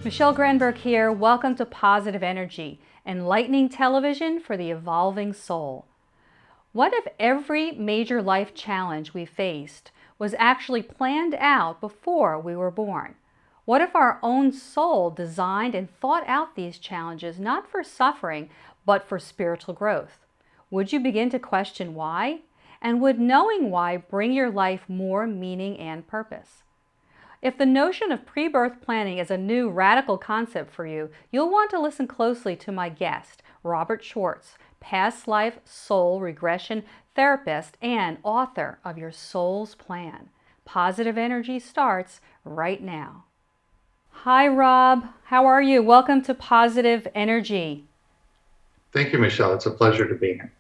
Michele Granberg here. Welcome to Positive Energy, enlightening television for the evolving soul. What if every major life challenge we faced was actually planned out before we were born? What if our own soul designed and thought out these challenges not for suffering, but for spiritual growth? Would you begin to question why? And would knowing why bring your life more meaning and purpose? If the notion of pre-birth planning is a new radical concept for you, you'll want to listen closely to my guest, Robert Schwartz, past life soul regression therapist and author of Your Soul's Plan. Positive Energy starts right now. Hi, Rob. How are you? Welcome to Positive Energy. Thank you, Michele. It's a pleasure to be here.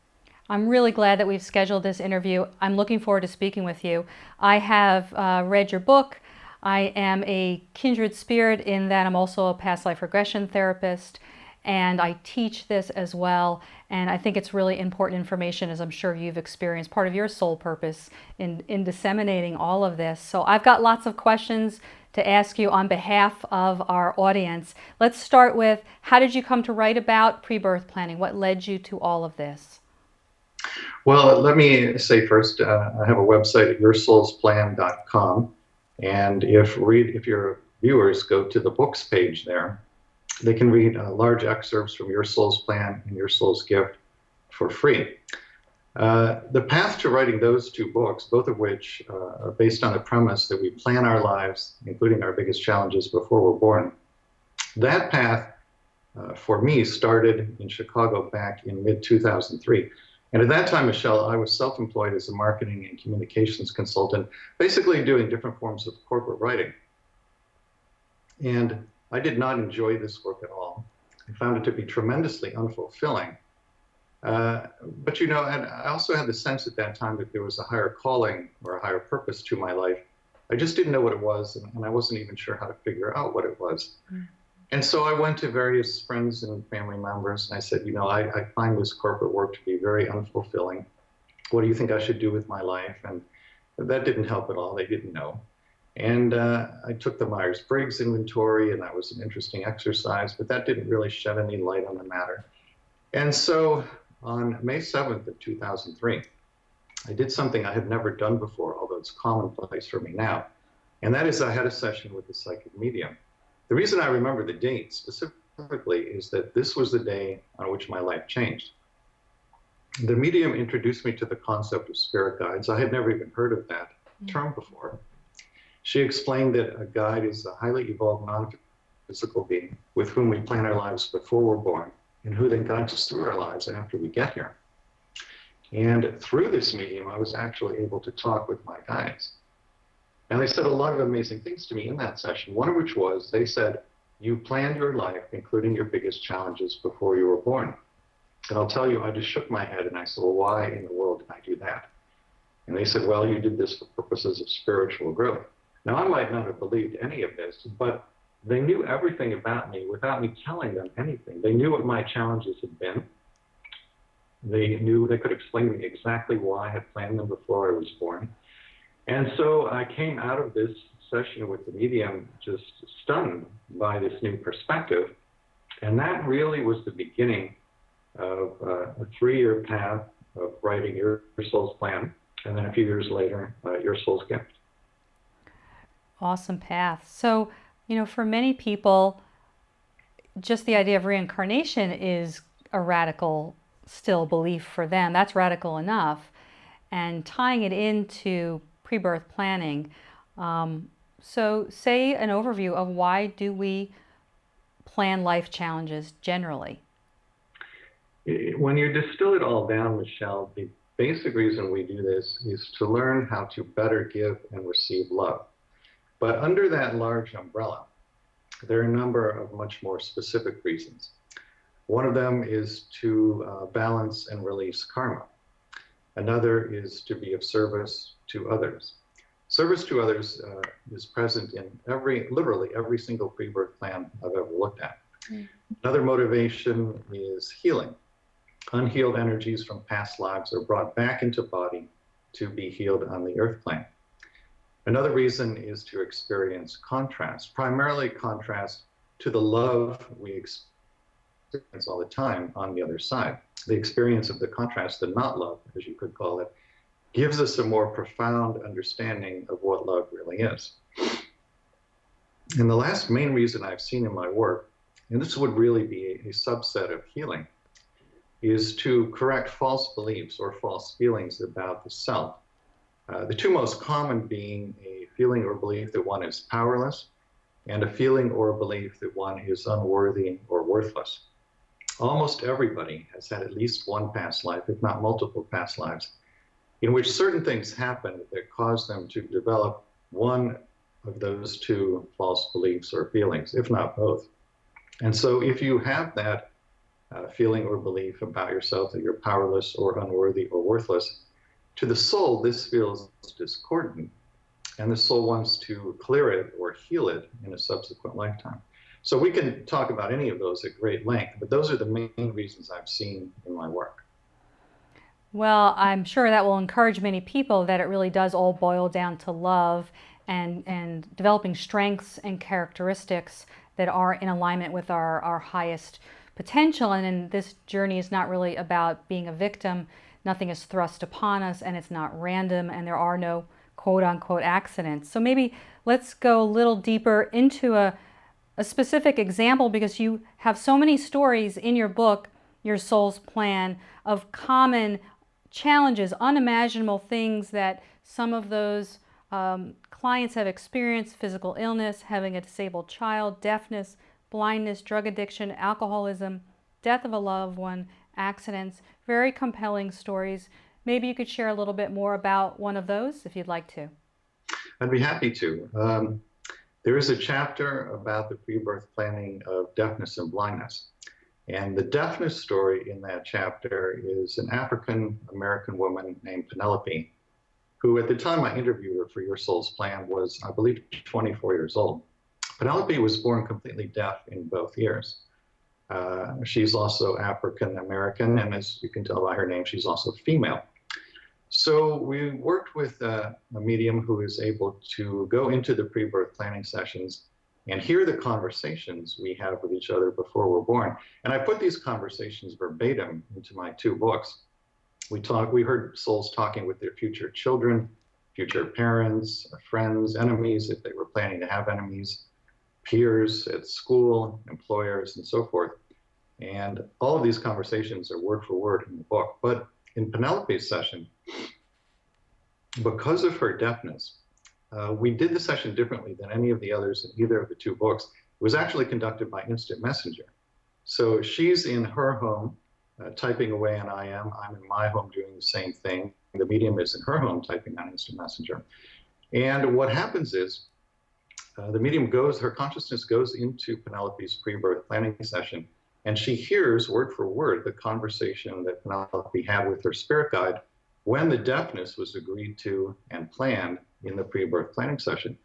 I'm really glad that we've scheduled this interview. I'm looking forward to speaking with you. I have read your book. I am a kindred spirit in that I'm also a past life regression therapist, and I teach this as well. And I think it's really important information, as I'm sure you've experienced, part of your soul purpose in disseminating all of this. So I've got lots of questions to ask you on behalf of our audience. Let's start with, how did you come to write about pre-birth planning? What led you to all of this? Well, let me say first, I have a website at yoursoulsplan.com. And if your viewers go to the books page there, they can read large excerpts from Your Soul's Plan and Your Soul's Gift for free. The path to writing those two books, both of which are based on the premise that we plan our lives, including our biggest challenges, before we're born, that path for me started in Chicago back in mid-2003. And at that time, Michele, I was self-employed as a marketing and communications consultant, basically doing different forms of corporate writing. And I did not enjoy this work at all. I found it to be tremendously unfulfilling. But and I also had the sense at that time that there was a higher calling or a higher purpose to my life. I just didn't know what it was, and I wasn't even sure how to figure out what it was. And so I went to various friends and family members, and I said, I find this corporate work to be very unfulfilling. What do you think I should do with my life? And that didn't help at all. They didn't know. And I took the Myers-Briggs inventory, and that was an interesting exercise, but that didn't really shed any light on the matter. And so on May 7th of 2003, I did something I had never done before, although it's commonplace for me now. And that is, I had a session with a psychic medium. The reason I remember the date specifically is that this was the day on which my life changed. The medium introduced me to the concept of spirit guides. I had never even heard of that term before. She explained that a guide is a highly evolved non-physical being with whom we plan our lives before we're born, and who then guides us through our lives after we get here. And through this medium, I was actually able to talk with my guides. And they said a lot of amazing things to me in that session, one of which was, they said, you planned your life, including your biggest challenges, before you were born. And I'll tell you, I just shook my head and I said, well, why in the world did I do that? And they said, well, you did this for purposes of spiritual growth. Now, I might not have believed any of this, but they knew everything about me without me telling them anything. They knew what my challenges had been. They knew they could explain to me exactly why I had planned them before I was born. And so I came out of this session with the medium just stunned by this new perspective. And that really was the beginning of a 3-year path of writing Your Soul's Plan. And then a few years later, Your Soul's Gift. Awesome path. So, for many people, just the idea of reincarnation is a radical still belief for them. That's radical enough. And tying it into pre-birth planning. So say an overview of why do we plan life challenges generally? When you distill it all down, Michele, the basic reason we do this is to learn how to better give and receive love. But under that large umbrella, there are a number of much more specific reasons. One of them is to balance and release karma. Another is to be of service to others. Service to others is present in literally every single pre-birth plan I've ever looked at. Another motivation is healing. Unhealed energies from past lives are brought back into body to be healed on the earth plane. Another reason is to experience contrast, primarily contrast to the love we experience all the time on the other side. The experience of the contrast, the not love, as you could call it, gives us a more profound understanding of what love really is. And the last main reason I've seen in my work, and this would really be a subset of healing, is to correct false beliefs or false feelings about the self. The two most common being a feeling or belief that one is powerless, and a feeling or belief that one is unworthy or worthless. Almost everybody has had at least one past life, if not multiple past lives, in which certain things happened that cause them to develop one of those two false beliefs or feelings, if not both. And so if you have that feeling or belief about yourself that you're powerless or unworthy or worthless, to the soul, this feels discordant, and the soul wants to clear it or heal it in a subsequent lifetime. So we can talk about any of those at great length, but those are the main reasons I've seen in my work. Well, I'm sure that will encourage many people that it really does all boil down to love and developing strengths and characteristics that are in alignment with our highest potential. And this journey is not really about being a victim. Nothing is thrust upon us, and it's not random, and there are no quote-unquote accidents. So maybe let's go a little deeper into a specific example, because you have so many stories in your book, Your Soul's Plan, of common challenges, unimaginable things that some of those clients have experienced: physical illness, having a disabled child, deafness, blindness, drug addiction, alcoholism, death of a loved one, accidents. Very compelling stories. Maybe you could share a little bit more about one of those if you'd like to. I'd be happy to. There is a chapter about the pre-birth planning of deafness and blindness. And the deafness story in that chapter is an African-American woman named Penelope, who at the time I interviewed her for Your Soul's Plan was, I believe, 24 years old. Penelope was born completely deaf in both ears. She's also African-American, and as you can tell by her name, she's also female. So we worked with a medium who is able to go into the pre-birth planning sessions and hear the conversations we have with each other before we're born. And I put these conversations verbatim into my two books. We heard souls talking with their future children, future parents, friends, enemies, if they were planning to have enemies, peers at school, employers, and so forth. And all of these conversations are word for word in the book. But in Penelope's session, because of her deafness, we did the session differently than any of the others in either of the two books. It was actually conducted by instant messenger. So she's in her home typing away on IM. I'm in my home doing the same thing. The medium is in her home typing on instant messenger. And what happens is the medium her consciousness goes into Penelope's pre-birth planning session, and she hears word for word the conversation that Penelope had with her spirit guide when the deafness was agreed to and planned in the pre-birth planning session.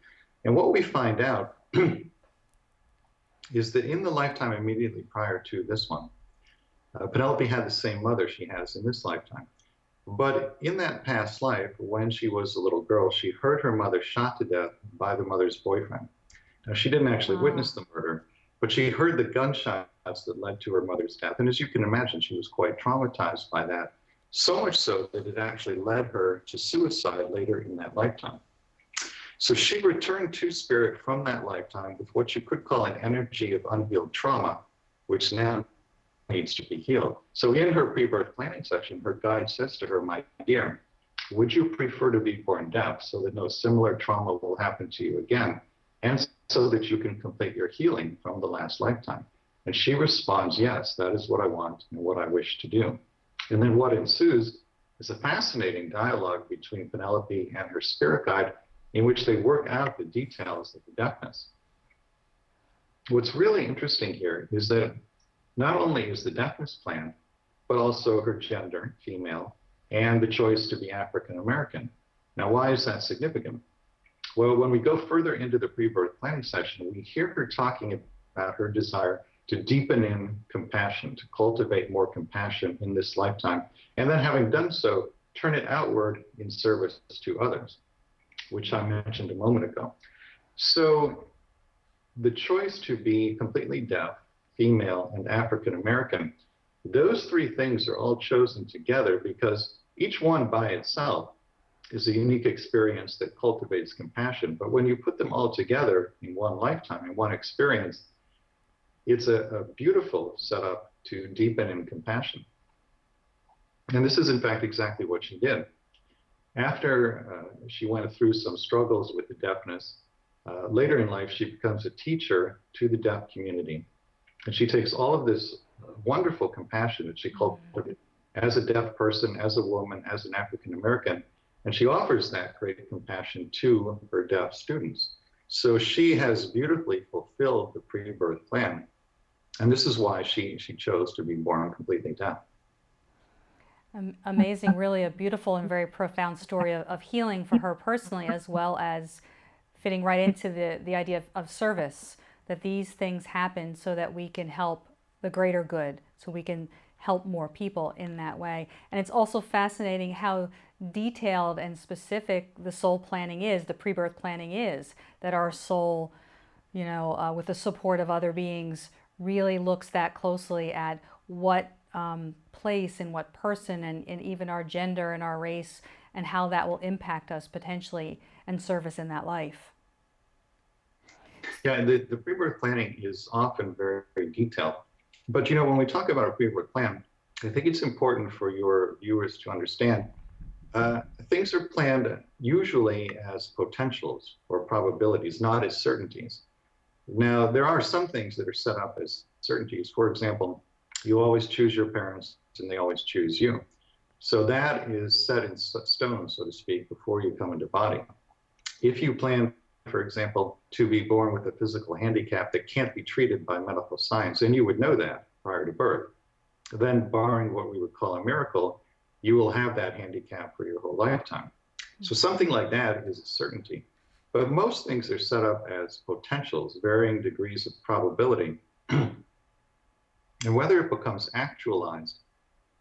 And what we find out is that in the lifetime immediately prior to this one, Penelope had the same mother she has in this lifetime. But in that past life, when she was a little girl, she heard her mother shot to death by the mother's boyfriend. Now, she didn't actually witness the murder, but she heard the gunshots that led to her mother's death. And as you can imagine, she was quite traumatized by that, so much so that it actually led her to suicide later in that lifetime. So she returned to spirit from that lifetime with what you could call an energy of unhealed trauma, which now needs to be healed. So in her pre-birth planning session, her guide says to her, "My dear, would you prefer to be born deaf so that no similar trauma will happen to you again, and so that you can complete your healing from the last lifetime?" And she responds, "Yes, that is what I want and what I wish to do." And then what ensues is a fascinating dialogue between Penelope and her spirit guide, in which they work out the details of the deafness. What's really interesting here is that not only is the deafness planned, but also her gender, female, and the choice to be African American. Now, why is that significant? Well, when we go further into the pre-birth planning session, we hear her talking about her desire to deepen in compassion, to cultivate more compassion in this lifetime, and then having done so, turn it outward in service to others. which I mentioned a moment ago. So the choice to be completely deaf, female, and African American, those three things are all chosen together because each one by itself is a unique experience that cultivates compassion. But when you put them all together in one lifetime, in one experience, it's a beautiful setup to deepen in compassion. And this is, in fact, exactly what she did. After she went through some struggles with the deafness, later in life, she becomes a teacher to the deaf community. And she takes all of this wonderful compassion that she cultivated as a deaf person, as a woman, as an African American, and she offers that great compassion to her deaf students. So she has beautifully fulfilled the pre-birth plan. And this is why she chose to be born completely deaf. Amazing, really a beautiful and very profound story of healing for her personally, as well as fitting right into the idea of service, that these things happen so that we can help the greater good, so we can help more people in that way. And it's also fascinating how detailed and specific the soul planning is, the pre-birth planning is, that our soul, with the support of other beings, really looks that closely at what place and what person and even our gender and our race and how that will impact us potentially and service in that life. Yeah, and the pre-birth planning is often very, very detailed. But when we talk about a pre-birth plan, I think it's important for your viewers to understand things are planned usually as potentials or probabilities, not as certainties. Now, there are some things that are set up as certainties. For example, you always choose your parents and they always choose you. So that is set in stone, so to speak, before you come into body. If you plan, for example, to be born with a physical handicap that can't be treated by medical science, and you would know that prior to birth, then barring what we would call a miracle, you will have that handicap for your whole lifetime. So something like that is a certainty. But most things are set up as potentials, varying degrees of probability. And whether it becomes actualized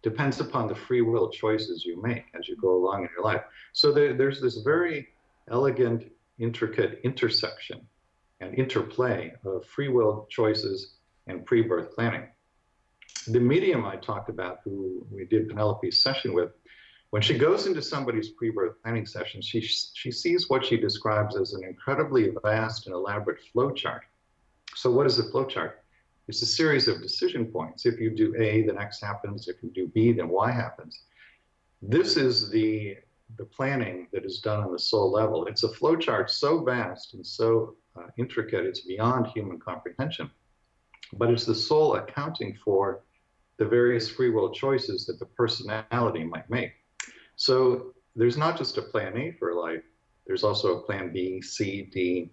depends upon the free will choices you make as you go along in your life. So there's this very elegant, intricate intersection and interplay of free will choices and pre-birth planning. The medium I talked about, who we did Penelope's session with, when she goes into somebody's pre-birth planning session, she sees what she describes as an incredibly vast and elaborate flow chart. So what is a flow chart? It's a series of decision points. If you do A, then X happens. If you do B, then Y happens. This is the planning that is done on the soul level. It's a flow chart so vast and so intricate, it's beyond human comprehension. But it's the soul accounting for the various free will choices that the personality might make. So there's not just a plan A for life, there's also a plan B, C, D,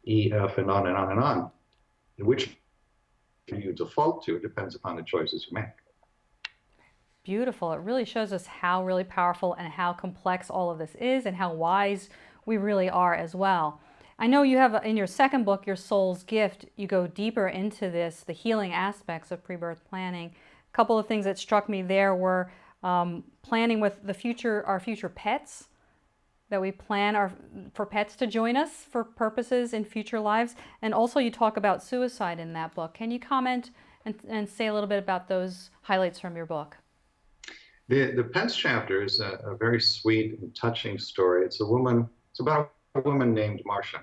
E, F, and on and on and on. Which you default to, it depends upon the choices you make. Beautiful. It really shows us how really powerful and how complex all of this is and how wise we really are as well. I know you have in your second book, Your Soul's Gift, you go deeper into this, the healing aspects of pre-birth planning. A couple of things that struck me there were planning with our future pets, that we plan for pets to join us for purposes in future lives. And also you talk about suicide in that book. Can you comment and say a little bit about those highlights from your book? The pets chapter is a very sweet and touching story. It's about a woman named Marcia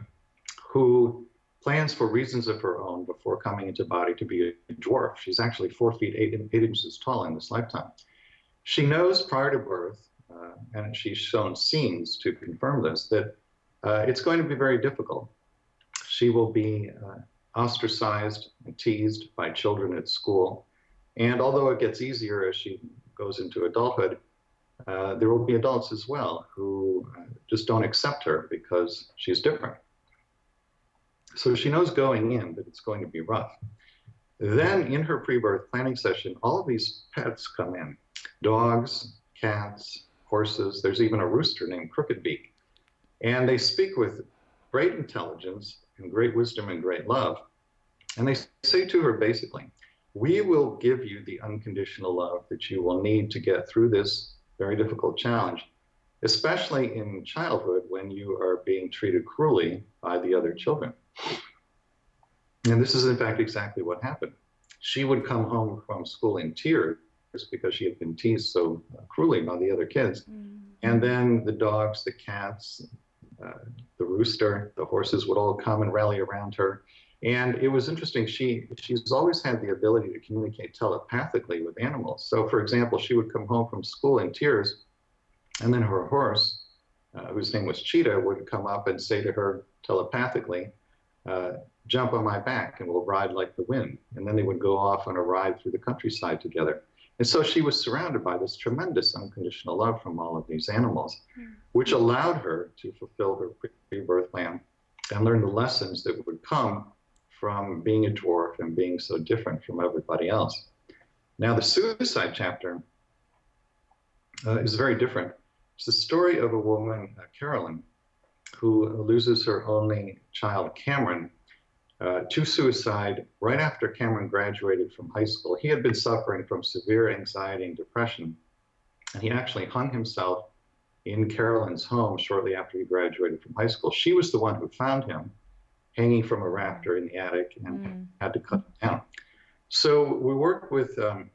who plans for reasons of her own before coming into body to be a dwarf. She's actually 4 feet 8 inches tall in this lifetime. She knows prior to birth, and she's shown scenes to confirm this, that it's going to be very difficult. She will be ostracized and teased by children at school. And although it gets easier as she goes into adulthood, there will be adults as well who just don't accept her because she's different. So she knows going in that it's going to be rough. Then in her pre-birth planning session, all of these pets come in. Dogs, cats, horses, there's even a rooster named Crooked Beak. And they speak with great intelligence and great wisdom and great love. And they say to her basically, we will give you the unconditional love that you will need to get through this very difficult challenge. especially in childhood when you are being treated cruelly by the other children. And this is, in fact, exactly what happened. She would come home from school in tears because she had been teased so cruelly by the other kids. And then the dogs, the cats, the rooster, the horses would all come and rally around her. And it was interesting. She's always had the ability to communicate telepathically with animals. So, for example, she would come home from school in tears, and then her horse, whose name was Cheetah, would come up and say to her telepathically, jump on my back and we'll ride like the wind. And then they would go off on a ride through the countryside together. And so she was surrounded by this tremendous unconditional love from all of these animals, which allowed her to fulfill her pre-birth plan and learn the lessons that would come from being a dwarf and being so different from everybody else. Now, the suicide chapter is very different. It's the story of a woman, Carolyn, who loses her only child, Cameron, to suicide right after Cameron graduated from high school. He had been suffering from severe anxiety and depression, and he actually hung himself in Carolyn's home shortly after he graduated from high school. She was the one who found him hanging from a rafter in the attic and had to cut him down. So we worked with a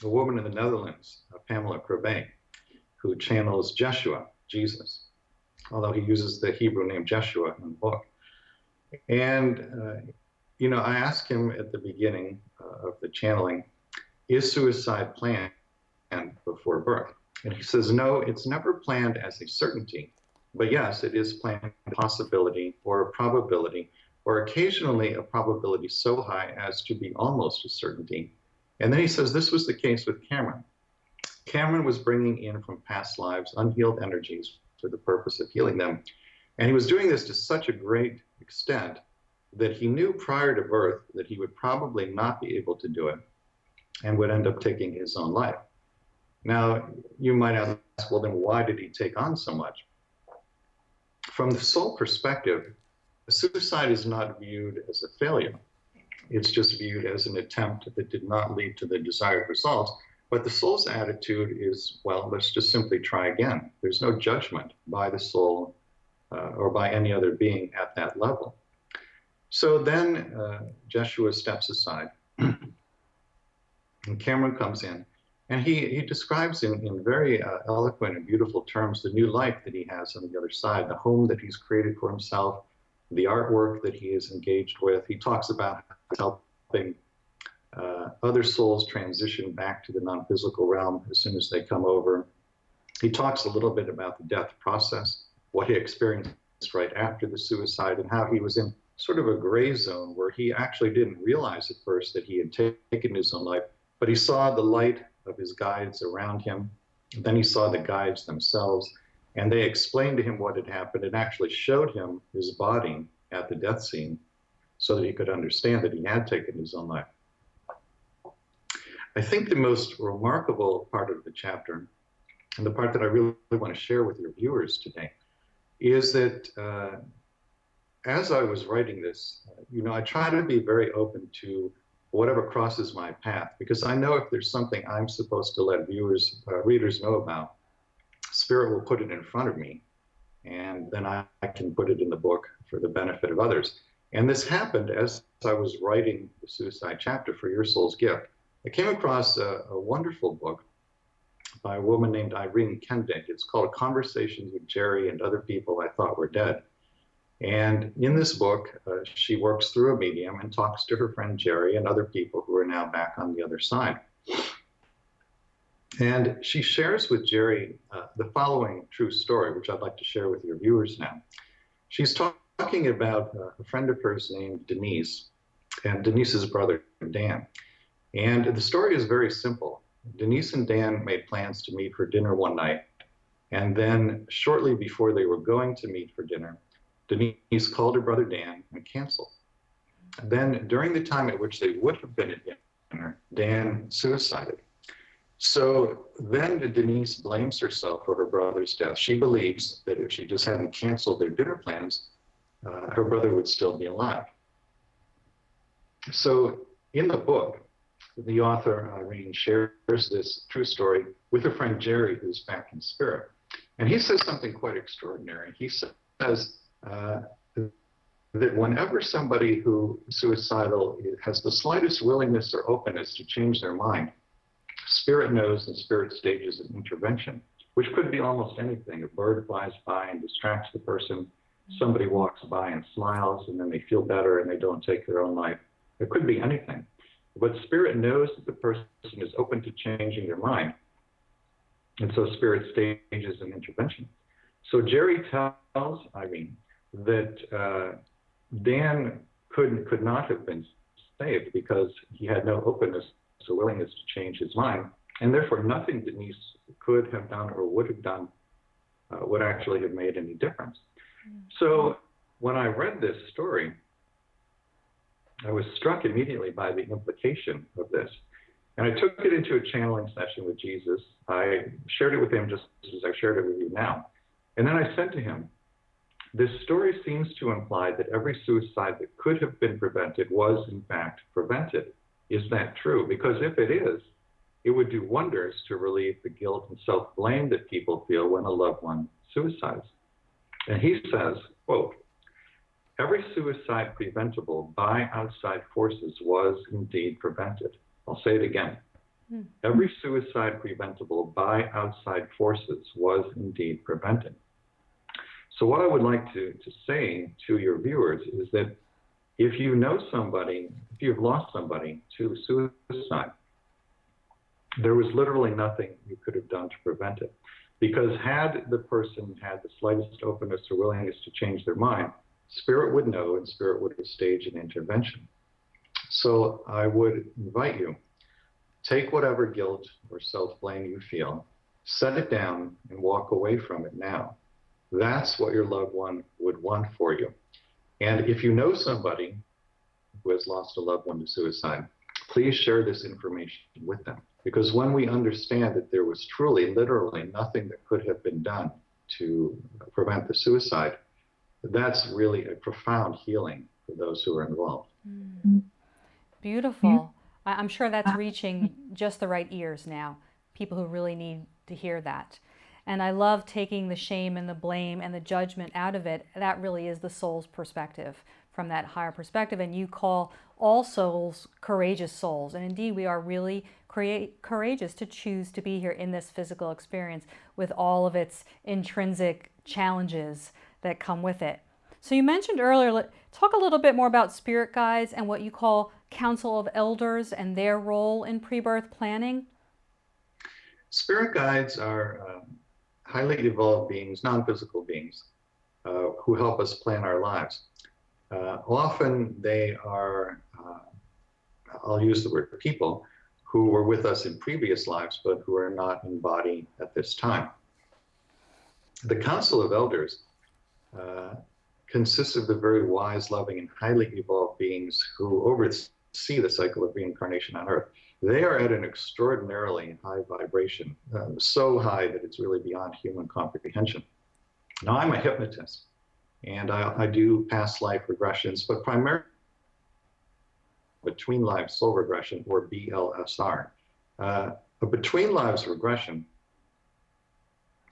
woman in the Netherlands, Pamela Krabbe, who channels Jeshua, Jesus, although he uses the Hebrew name Jeshua in the book. And, I asked him at the beginning of the channeling, is suicide planned before birth? And he says, no, it's never planned as a certainty, but yes, it is planned a possibility or a probability, or occasionally a probability so high as to be almost a certainty. And then he says, this was the case with Cameron. Cameron was bringing in from past lives unhealed energies for the purpose of healing them. And he was doing this to such a great extent that he knew prior to birth that he would probably not be able to do it and would end up taking his own life. Now, you might ask, well, then why did he take on so much? From the soul perspective, suicide is not viewed as a failure. It's just viewed as an attempt that did not lead to the desired results. But the soul's attitude is, well, let's just simply try again. There's no judgment by the soul or by any other being at that level. So then Jeshua steps aside, and Cameron comes in, and he describes in very eloquent and beautiful terms the new life that he has on the other side, the home that he's created for himself, the artwork that he is engaged with. He talks about helping other souls transition back to the non-physical realm as soon as they come over. He talks a little bit about the death process, what he experienced right after the suicide, and how he was in sort of a gray zone where he actually didn't realize at first that he had taken his own life, but he saw the light of his guides around him. Then he saw the guides themselves, and they explained to him what had happened and actually showed him his body at the death scene so that he could understand that he had taken his own life. I think the most remarkable part of the chapter, and the part that I really want to share with your viewers today, is that as I was writing this, I try to be very open to whatever crosses my path, because I know if there's something I'm supposed to let readers know about, Spirit will put it in front of me, and then I can put it in the book for the benefit of others. And this happened as I was writing the suicide chapter for Your Soul's Gift. I came across a wonderful book by a woman named Irene Kendick. It's called Conversations with Jerry and Other People I Thought Were Dead. And in this book, she works through a medium and talks to her friend Jerry and other people who are now back on the other side. And she shares with Jerry the following true story, which I'd like to share with your viewers now. She's talking about a friend of hers named Denise, and Denise's brother, Dan. And the story is very simple. Denise and Dan made plans to meet for dinner one night, and then shortly before they were going to meet for dinner, Denise called her brother Dan and canceled. Then during the time at which they would have been at dinner, Dan suicided. So then Denise blames herself for her brother's death. She believes that if she just hadn't canceled their dinner plans, her brother would still be alive. So in the book, the author, Irene, shares this true story with her friend Jerry, who's back in spirit. And he says something quite extraordinary. He says that whenever somebody who is suicidal has the slightest willingness or openness to change their mind, spirit knows and spirit stages an intervention, which could be almost anything. A bird flies by and distracts the person. Somebody walks by and smiles, and then they feel better and they don't take their own life. It could be anything. But spirit knows that the person is open to changing their mind. And so spirit stages an intervention. So Jerry tells Irene that Dan could not have been saved because he had no openness or willingness to change his mind, and therefore nothing Denise could have done or would have done would actually have made any difference. So when I read this story, I was struck immediately by the implication of this. And I took it into a channeling session with Jesus. I shared it with him just as I shared it with you now. And then I said to him, this story seems to imply that every suicide that could have been prevented was in fact prevented. Is that true? Because if it is, it would do wonders to relieve the guilt and self-blame that people feel when a loved one suicides. And he says, quote, every suicide preventable by outside forces was indeed prevented. I'll say it again. Every suicide preventable by outside forces was indeed prevented. So what I would like to say to your viewers is that if you know somebody, if you've lost somebody to suicide, there was literally nothing you could have done to prevent it. Because had the person had the slightest openness or willingness to change their mind, spirit would know and spirit would stage an intervention. So I would invite you, take whatever guilt or self-blame you feel, set it down and walk away from it now. That's what your loved one would want for you. And if you know somebody who has lost a loved one to suicide, please share this information with them. Because when we understand that there was truly, literally nothing that could have been done to prevent the suicide, that's really a profound healing for those who are involved. Beautiful. I'm sure that's reaching just the right ears now, people who really need to hear that. And I love taking the shame and the blame and the judgment out of it. That really is the soul's perspective, from that higher perspective. And you call all souls courageous souls. And indeed, we are really courageous to choose to be here in this physical experience with all of its intrinsic challenges that come with it. So you mentioned earlier, talk a little bit more about spirit guides and what you call council of elders and their role in pre-birth planning. Spirit guides are highly evolved beings, non-physical beings, who help us plan our lives. Often they are, I'll use the word people, who were with us in previous lives, but who are not in body at this time. The Council of Elders consists of the very wise, loving, and highly evolved beings who oversee the cycle of reincarnation on Earth. They are at an extraordinarily high vibration, so high that it's really beyond human comprehension. Now, I'm a hypnotist, and I do past life regressions, but primarily between lives soul regression, or BLSR. A between lives regression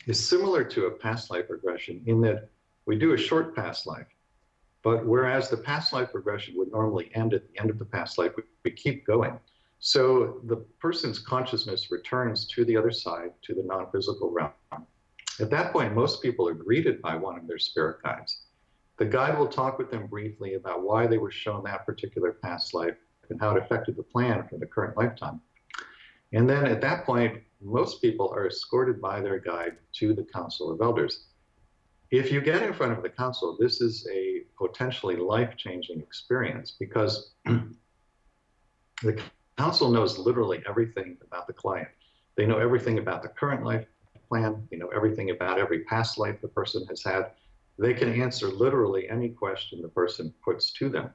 is similar to a past life regression in that we do a short past life, but whereas the past life regression would normally end at the end of the past life, we keep going. So the person's consciousness returns to the other side, to the non-physical realm. At that point, most people are greeted by one of their spirit guides. The guide will talk with them briefly about why they were shown that particular past life and how it affected the plan for the current lifetime. And then at that point, most people are escorted by their guide to the Council of Elders. If you get in front of the council, this is a potentially life-changing experience because the council knows literally everything about the client. They know everything about the current life plan. They know everything about every past life the person has had. They can answer literally any question the person puts to them.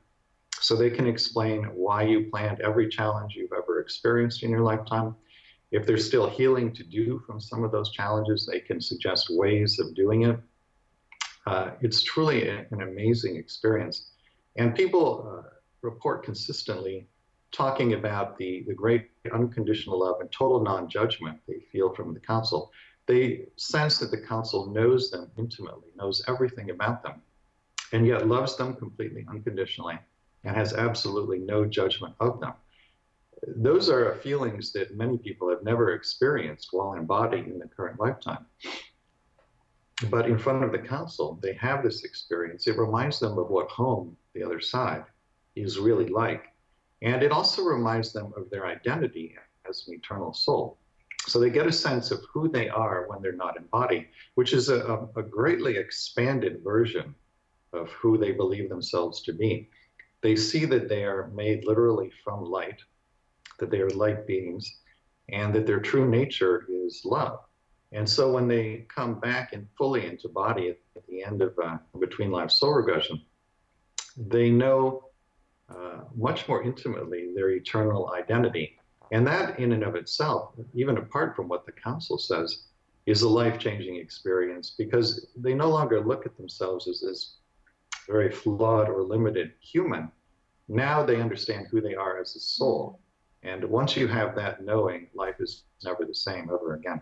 So they can explain why you planned every challenge you've ever experienced in your lifetime. If there's still healing to do from some of those challenges, they can suggest ways of doing it. It's truly an amazing experience. And people report consistently talking about the great unconditional love and total non-judgment they feel from the council. They sense that the council knows them intimately, knows everything about them, and yet loves them completely unconditionally and has absolutely no judgment of them. Those are feelings that many people have never experienced while embodied in the current lifetime. But in front of the council, they have this experience. It reminds them of what home, the other side, is really like. And it also reminds them of their identity as an eternal soul. So they get a sense of who they are when they're not embodied, which is a greatly expanded version of who they believe themselves to be. They see that they are made literally from light, that they are light beings, and that their true nature is love. And so when they come back and fully into body at the end of between life soul regression, they know much more intimately their eternal identity. And that in and of itself, even apart from what the council says, is a life-changing experience, because they no longer look at themselves as this very flawed or limited human. Now they understand who they are as a soul. And once you have that knowing, life is never the same ever again.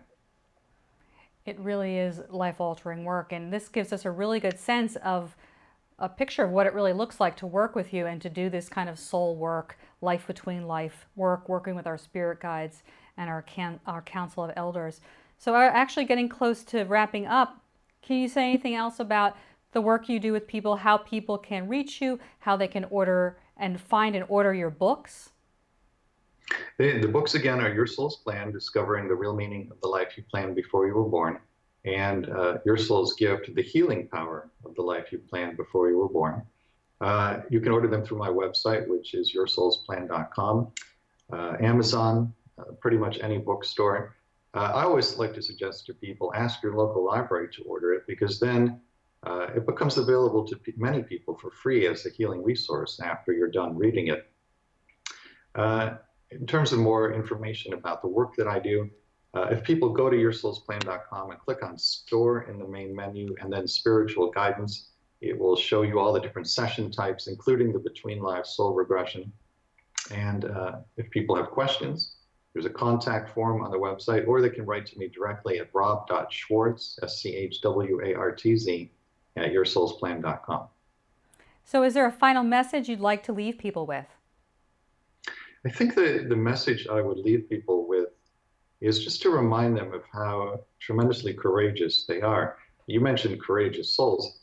It really is life-altering work, and this gives us a really good sense of a picture of what it really looks like to work with you and to do this kind of soul work, life between life work, working with our spirit guides and our council of elders. So we're actually getting close to wrapping up. Can you say anything else about the work you do with people, how people can reach you, how they can order and find and order your books? The books, again, are Your Soul's Plan, Discovering the Real Meaning of the Life You Planned Before You Were Born, and Your Soul's Gift, The Healing Power of the Life You Planned Before You Were Born. You can order them through my website, which is yoursoulsplan.com, Amazon, pretty much any bookstore. I always like to suggest to people, ask your local library to order it, because then it becomes available to many people for free as a healing resource after you're done reading it. In terms of more information about the work that I do, if people go to yoursoulsplan.com and click on Store in the main menu and then Spiritual Guidance, it will show you all the different session types, including the Between Lives Soul Regression. And if people have questions, there's a contact form on the website, or they can write to me directly at rob.schwartz, SCHWARTZ, at yoursoulsplan.com. So is there a final message you'd like to leave people with? I think the message I would leave people with is just to remind them of how tremendously courageous they are. You mentioned courageous souls.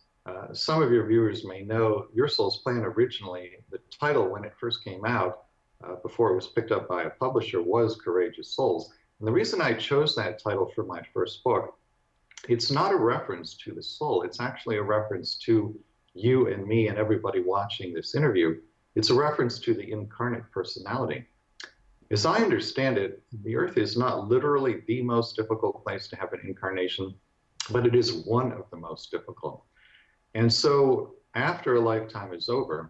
Some of your viewers may know Your Soul's Plan originally, the title when it first came out, before it was picked up by a publisher, was Courageous Souls. And the reason I chose that title for my first book, it's not a reference to the soul. It's actually a reference to you and me and everybody watching this interview. It's a reference to the incarnate personality. As I understand it, the earth is not literally the most difficult place to have an incarnation, but it is one of the most difficult. And so after a lifetime is over,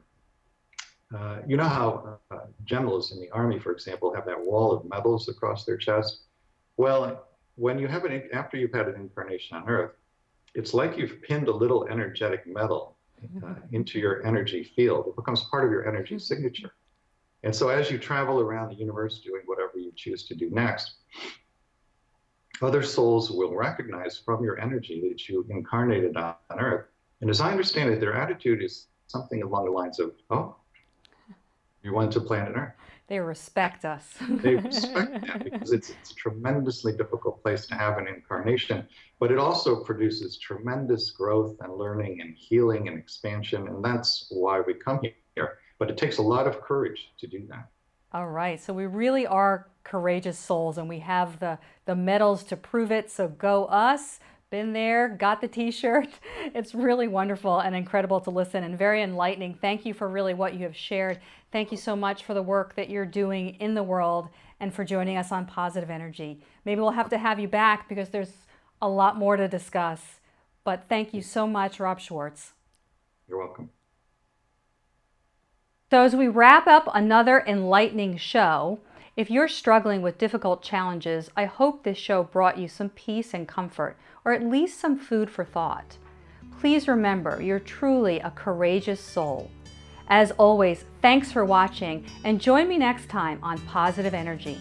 you know how generals in the army, for example, have that wall of medals across their chest? Well, when you have after you've had an incarnation on earth, it's like you've pinned a little energetic medal into your energy field. It becomes part of your energy signature. And so as you travel around the universe doing whatever you choose to do next, other souls will recognize from your energy that you incarnated on earth. And as I understand it, their attitude is something along the lines of, oh, you went to planet Earth. They respect us. They respect that because it's a tremendously difficult place to have an incarnation, but it also produces tremendous growth and learning and healing and expansion, and that's why we come here. But it takes a lot of courage to do that. All right, so we really are courageous souls, and we have the medals to prove it, so go us. Been there, got the t-shirt. It's really wonderful and incredible to listen and very enlightening. Thank you for really what you have shared. Thank you so much for the work that you're doing in the world and for joining us on Positive Energy. Maybe we'll have to have you back because there's a lot more to discuss. But thank you so much, Rob Schwartz. You're welcome. So as we wrap up another enlightening show, if you're struggling with difficult challenges, I hope this show brought you some peace and comfort, or at least some food for thought. Please remember, you're truly a courageous soul. As always, thanks for watching, and join me next time on Positive Energy.